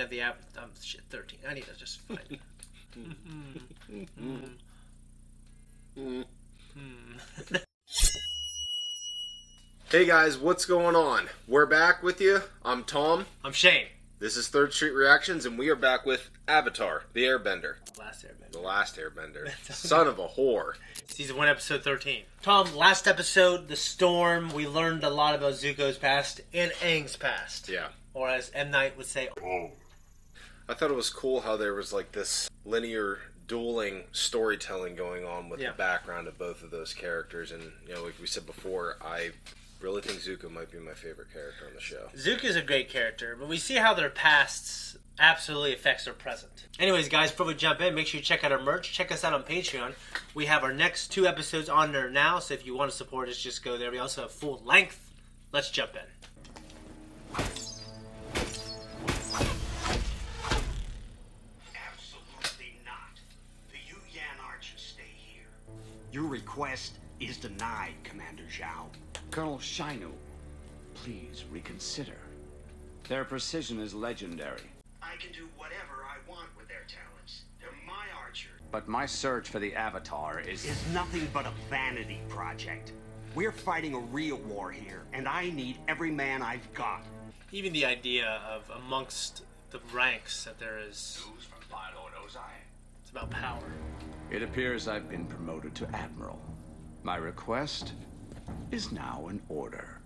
At the app, shit, 13. I need to just find it. Hey guys, what's going on? We're back with you. I'm Tom. I'm Shane. This is Third Street Reactions, and we are back with Avatar, the Airbender. Last Airbender. The last Airbender. Son of a whore. Season 1, episode 13. Tom, last episode, the storm, we learned a lot about Zuko's past and Aang's past. Yeah. Or as M. Night would say, oh. I thought it was cool how there was like this linear dueling storytelling going on with the background of both of those characters. And, you know, like we said before, I really think Zuko might be my favorite character on the show. Zuko's a great character, but we see how their pasts absolutely affects their present. Anyways, guys, before we jump in, make sure you check out our merch. Check us out on Patreon. We have our next 2 episodes on there now, so if you want to support us, just go there. We also have full length. Let's jump in. Your request is denied, Commander Zhao. Colonel Shainu, please reconsider. Their precision is legendary. I can do whatever I want with their talents. They're my archer. But my search for the Avatar is nothing but a vanity project. We're fighting a real war here, and I need every man I've got. Even the idea of amongst the ranks that there is... It's about power. It appears I've been promoted to Admiral. My request is now in order.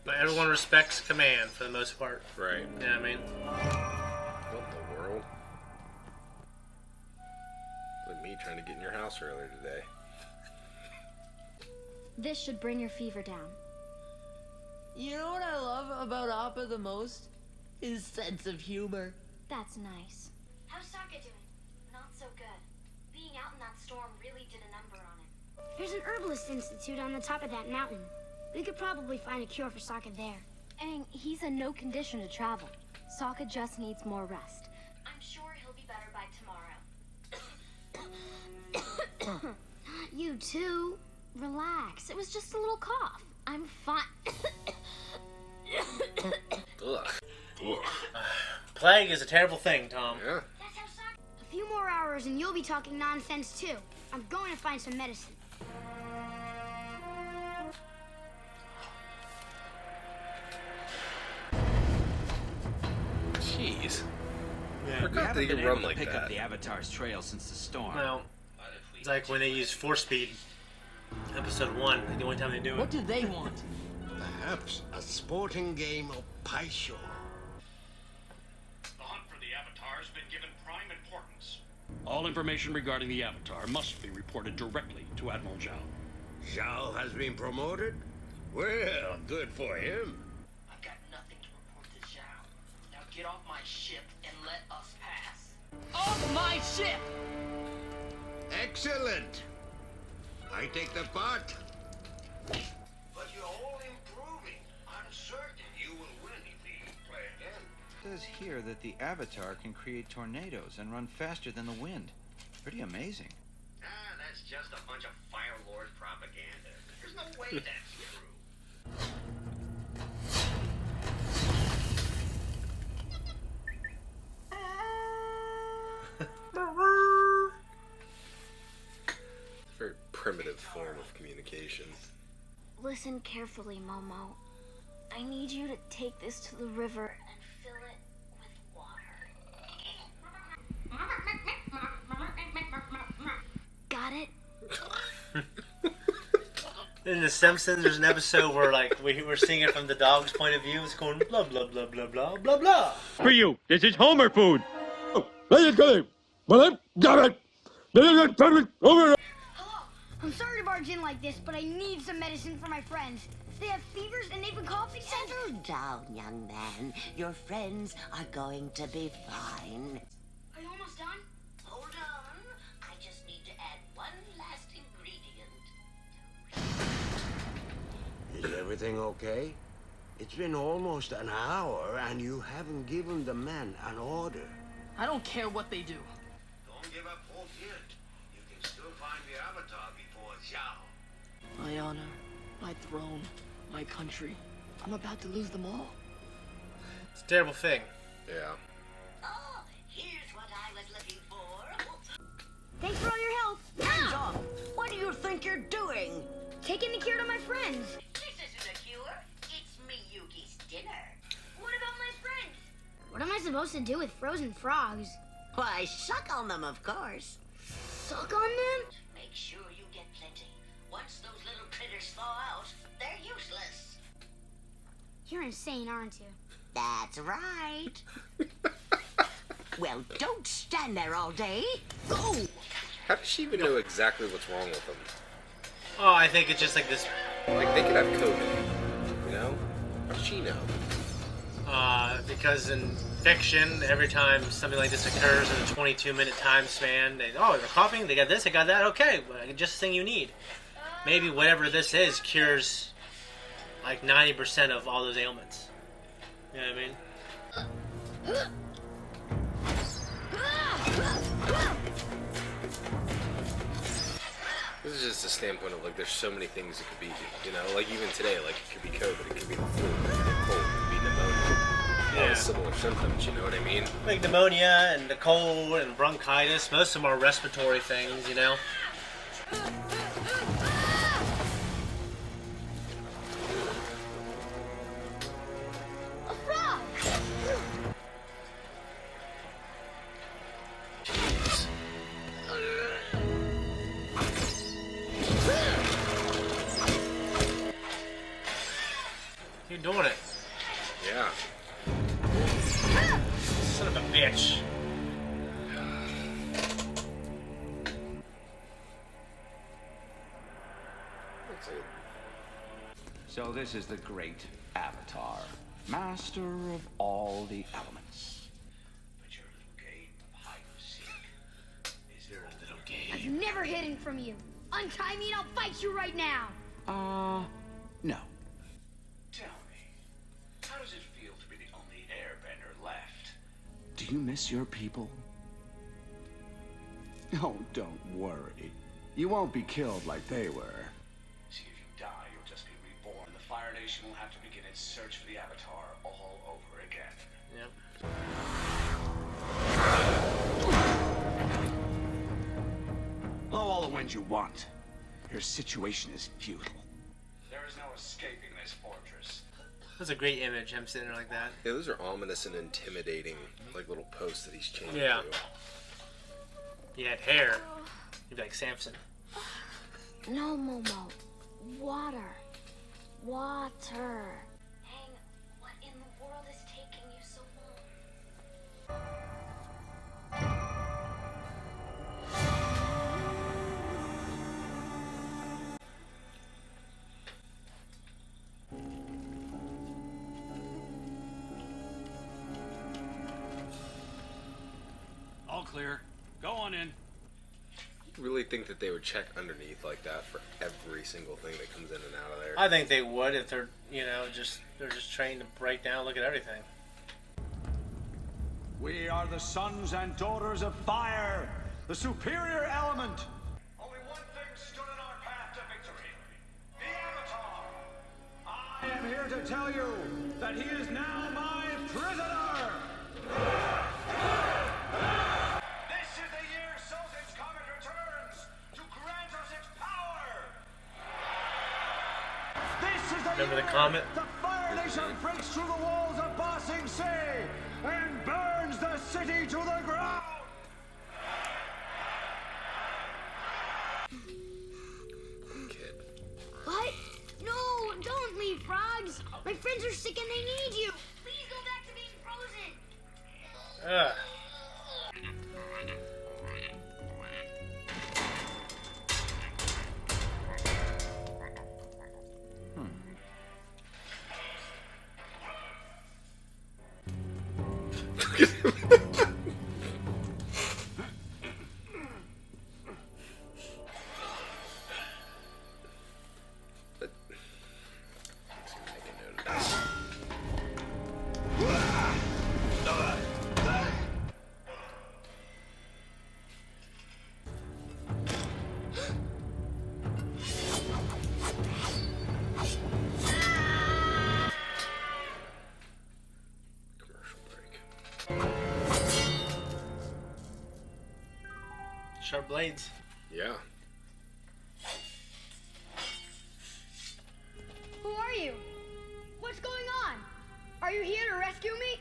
But everyone respects command for the most part. Right. You know what I mean? What in the world? Like me trying to get in your house earlier today. This should bring your fever down. You know what I love about Appa the most? His sense of humor. That's nice. How's Sokka doing? Not so good. Being out in that storm really did a number on him. There's an herbalist institute on the top of that mountain. We could probably find a cure for Sokka there. And he's in no condition to travel. Sokka just needs more rest. I'm sure he'll be better by tomorrow. You too. Relax. It was just a little cough. I'm fine. Ugh. Plague is a terrible thing, Tom. Yeah. A few more hours and you'll be talking nonsense too. I'm going to find some medicine. Jeez. Yeah. I forgot that you can run like pick that. up the Avatar's trail since the storm. Well, it's like when they use force speed. Episode 1, the only time they do it. What do they want? Perhaps a sporting game of Paisho. The hunt for the Avatar has been given prime importance. All information regarding the Avatar must be reported directly to Admiral Zhao. Zhao has been promoted? Well, good for him. I've got nothing to report to Zhao. Now get off my ship and let us pass. Off my ship! Excellent. I take the part. But you're all improving. I'm certain you will win if you play again. It says here that the Avatar can create tornadoes and run faster than the wind. Pretty amazing. That's just a bunch of Fire Lord propaganda. There's no way that's true. Very primitive form of communication. Listen carefully, Momo. I need you to take this to the river and fill it with water. Got it? In The Simpsons, there's an episode where like we're seeing it from the dog's point of view. It's going blah blah blah blah blah blah blah. For you, this is Homer food. Hello. I'm sorry to barge in like this, but I need some medicine for my friends. They have fevers and they've been coughing since... Settle down, young man. Your friends are going to be fine. Are you almost done? Hold on. I just need to add one last ingredient. Is everything okay? It's been almost an hour and you haven't given the men an order. I don't care what they do. Don't give up hope yet. You can still find the Avatar before Zhao. My honor, my throne, my country. I'm about to lose them all. It's a terrible thing. Yeah. Oh, here's what I was looking for. Thanks for all your help. Hands off! What do you think you're doing? Taking the cure to my friends. This isn't a cure. It's Miyuki's dinner. What about my friends? What am I supposed to do with frozen frogs? Why, suck on them, of course. Suck on them? Make sure you get plenty. Once those little critters thaw out, they're useless. You're insane, aren't you? That's right. Well, don't stand there all day. Go! How does she even know exactly what's wrong with them? Oh, I think it's just like this. Like, they could have COVID, you know? How does she know? Because in fiction, every time something like this occurs in a 22-minute time span, they're coughing, they got this, they got that, okay, well, just the thing you need. Maybe whatever this is cures like 90% of all those ailments. You know what I mean? This is just a standpoint of, like, there's so many things it could be, you know? Like, even today, like, it could be COVID, it could be the flu, it could be a cold, it could be pneumonia. All the similar symptoms, you know what I mean? Like pneumonia and the cold and bronchitis, most of them are respiratory things, you know? A frog! You're doing it. Yeah. Son of a bitch. So this is the great Avatar, master of all the elements. But your little game of hide and seek is your little I've game. never hidden from you. Untie me and I'll fight you right now. No. Tell me, how does it feel to be the only airbender left? Do you miss your people? Oh, don't worry. You won't be killed like they were. See, if you die, you'll just be reborn. The Fire Nation will have to begin its search for the Avatar all over again. Yep. Blow all the wind you want. Your situation is futile. There is no escaping this fortress. That's a great image, him sitting there like that. Yeah, those are ominous and intimidating, like, little posts that he's changing Yeah. to. He had hair. He'd be like Samson. No, Momo. Water. Water. Hang, what in the world is taking you so long? All clear. Go on in. You really think that they would check underneath like that for every single thing that comes in and out of there? I think they would if they're, they're just trained to break down, look at everything. We are the sons and daughters of fire, the superior element. Only one thing stood in our path to victory. The Avatar! I am here to tell you that he is now my prisoner. This is the year Sultan's comet returns to grant us its power! This is the Remember the year comet? the Fire Nation breaks through the walls of Ba Sing Se and burns the city to the ground. Kid. What? No, don't leave, frogs. My friends are sick and they need you. Please go back to being frozen. Ugh. But, let's see if I can note it. sharp blades. Yeah. Who are you? What's going on? Are you here to rescue me?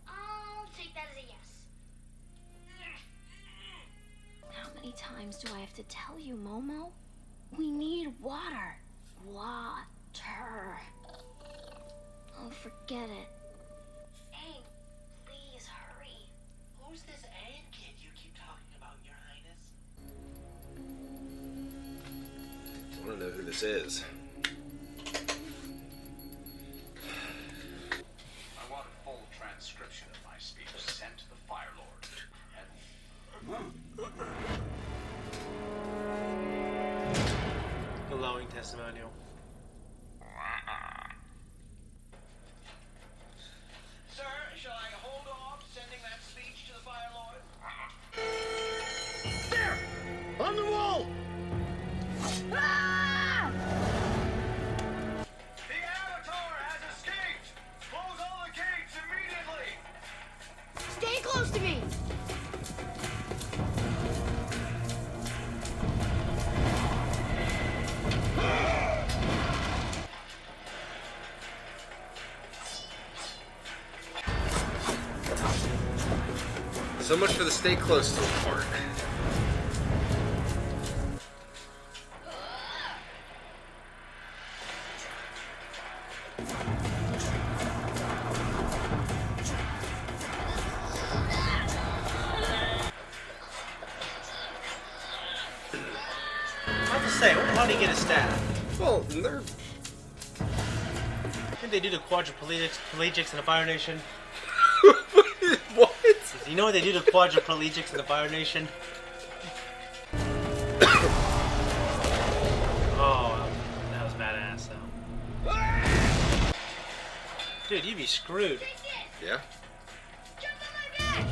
I'll take that as a yes. How many times do I have to tell you, Momo? We need water. Water. Oh, forget it. Aang, please hurry. Who's this Aang kid you keep talking about, Your Highness? I want to know who this is. I want a full transcription of my speech sent to the Fire Lord. Glowing testimonial. Sir, shall I hold off sending that speech to the Fire Lord? There! On the wall! Ah! The Avatar has escaped! Close all the gates immediately! Stay close to me. So much for the stay close to the part. Hard to say. How do you get a staff? Well, they're... Didn't they do the quadriplegics in the Fire Nation? What? Do you know what they do to quadriplegics in the Fire Nation? Oh, that was badass, though. Dude, you'd be screwed. Yeah? Jump on my back.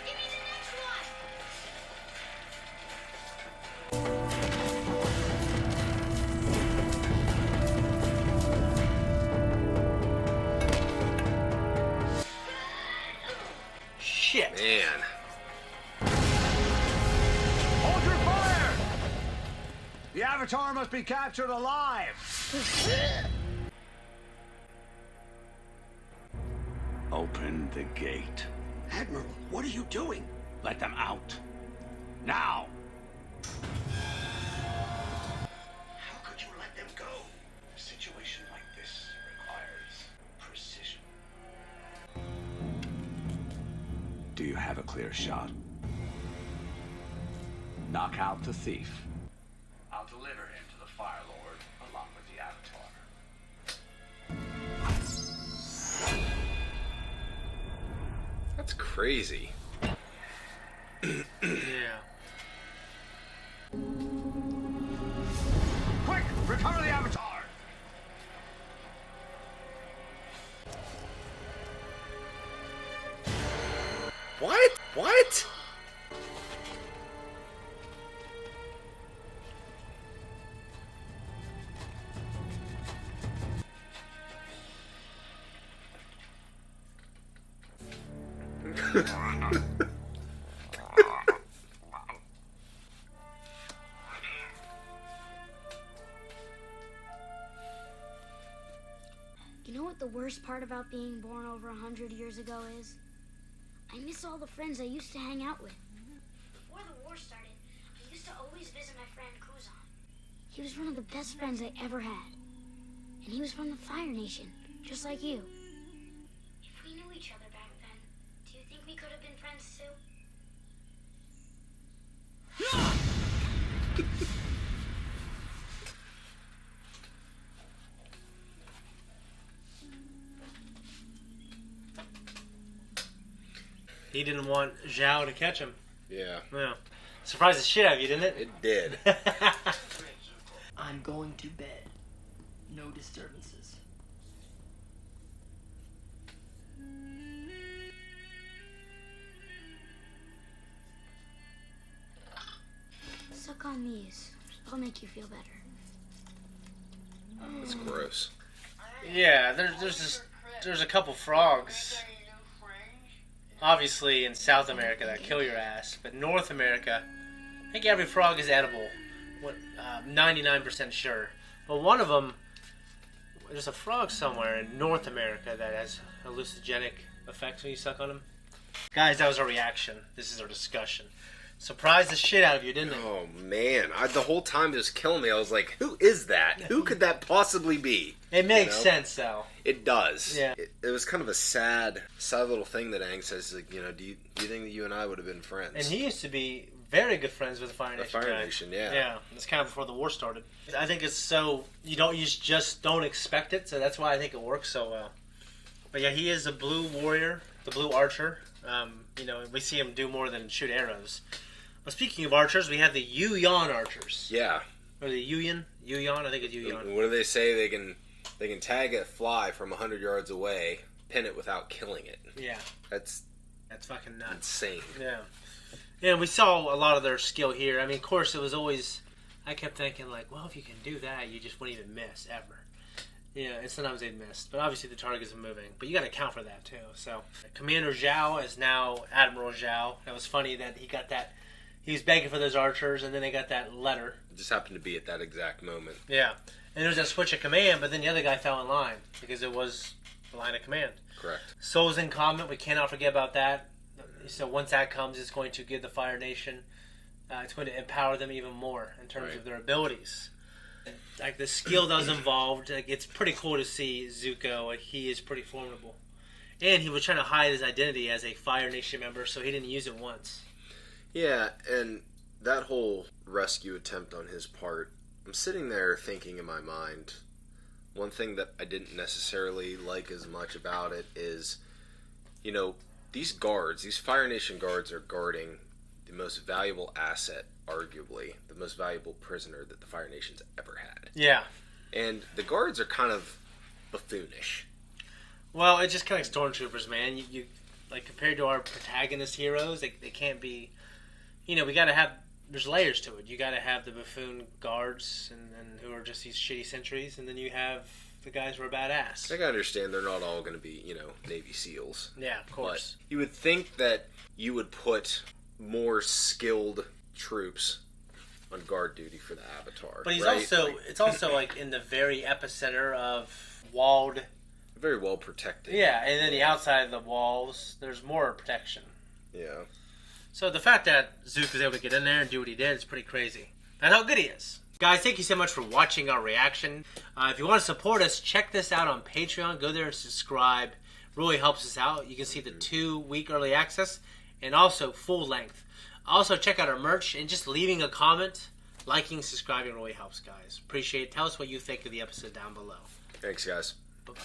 Give me the next one. Shit. Man. Hold your fire! The Avatar must be captured alive! Open the gate. Admiral, what are you doing? Let them out. Now! How could you let them go? A situation like this requires precision. Do you have a clear shot? Knock out the thief. I'll deliver him to the Fire Lord along with the Avatar. That's crazy. Yeah. Quick! Recover the Avatar! What? What? You know what the worst part about being born over 100 years ago is? I miss all the friends I used to hang out with. Before the war started, I used to always visit my friend Kuzan. He was one of the best friends I ever had. And he was from the Fire Nation, just like you. If we knew each other back then, do you think we could have been friends too? He didn't want Zhao to catch him. Yeah. Yeah. Surprised the shit out of you, didn't it? It did. I'm going to bed. No disturbances. Suck on these. It'll make you feel better. That's gross. I Yeah, there's a couple frogs, obviously in South America that kill your ass, but North America, I think every frog is edible. 99% sure. But one of them, there's a frog somewhere in North America that has hallucinogenic effects when you suck on them. Guys, that was our reaction. This is our discussion. Surprised the shit out of you, didn't it? Oh, man. The whole time it was killing me. I was like, who is that? Who could that possibly be? It makes sense, though. It does. Yeah. It was kind of a sad little thing that Aang says, like, do you think that you and I would have been friends? And he used to be very good friends with the Fire Nation. The Fire Nation, yeah. Yeah, it's kind of before the war started. I think it's so, you just don't expect it, so that's why I think it works so well. But yeah, he is a blue warrior, the blue archer. We see him do more than shoot arrows. Well, speaking of archers, we have the Yuyan archers. Yeah. Or the Yuyan? Yuyan? I think it's Yuyan. What do they say? They can tag a fly from 100 yards away, pin it without killing it. Yeah. That's fucking nuts. Insane. Yeah. Yeah, we saw a lot of their skill here. I mean, of course, it was always... I kept thinking, like, well, if you can do that, you just wouldn't even miss, ever. Yeah, and sometimes they'd miss. But obviously the targets are moving. But you got to account for that, too. So, Commander Zhao is now Admiral Zhao. That was funny that he got that... He was begging for those archers, and then they got that letter. It just happened to be at that exact moment. Yeah. And there was that switch of command, but then the other guy fell in line, because it was the line of command. Correct. Souls in Comet, we cannot forget about that. So once that comes, it's going to give the Fire Nation, it's going to empower them even more in terms of their abilities. Like, the skill that was involved, like, it's pretty cool to see Zuko. Like, he is pretty formidable. And he was trying to hide his identity as a Fire Nation member, so he didn't use it once. Yeah, and that whole rescue attempt on his part, I'm sitting there thinking in my mind, one thing that I didn't necessarily like as much about it is, these guards, these Fire Nation guards are guarding the most valuable asset, arguably, the most valuable prisoner that the Fire Nation's ever had. Yeah. And the guards are kind of buffoonish. Well, it's just kind of like stormtroopers, man. You like, compared to our protagonist heroes, they can't be... we got to have... There's layers to it. You got to have the buffoon guards, and who are just these shitty sentries, and then you have the guys who are badass. I can understand they're not all going to be, Navy SEALs. Yeah, of course. But you would think that you would put more skilled troops on guard duty for the Avatar. But he's right? it's also like in the very epicenter of walled... Very well protected. Yeah, and then the outside of the walls, there's more protection. Yeah. So the fact that Zook was able to get in there and do what he did is pretty crazy. That's how good he is. Guys, thank you so much for watching our reaction. If you want to support us, check this out on Patreon. Go there and subscribe. Really helps us out. You can see the 2-week early access and also full length. Also, check out our merch and just leaving a comment, liking, subscribing really helps, guys. Appreciate it. Tell us what you think of the episode down below. Thanks, guys. Bye-bye.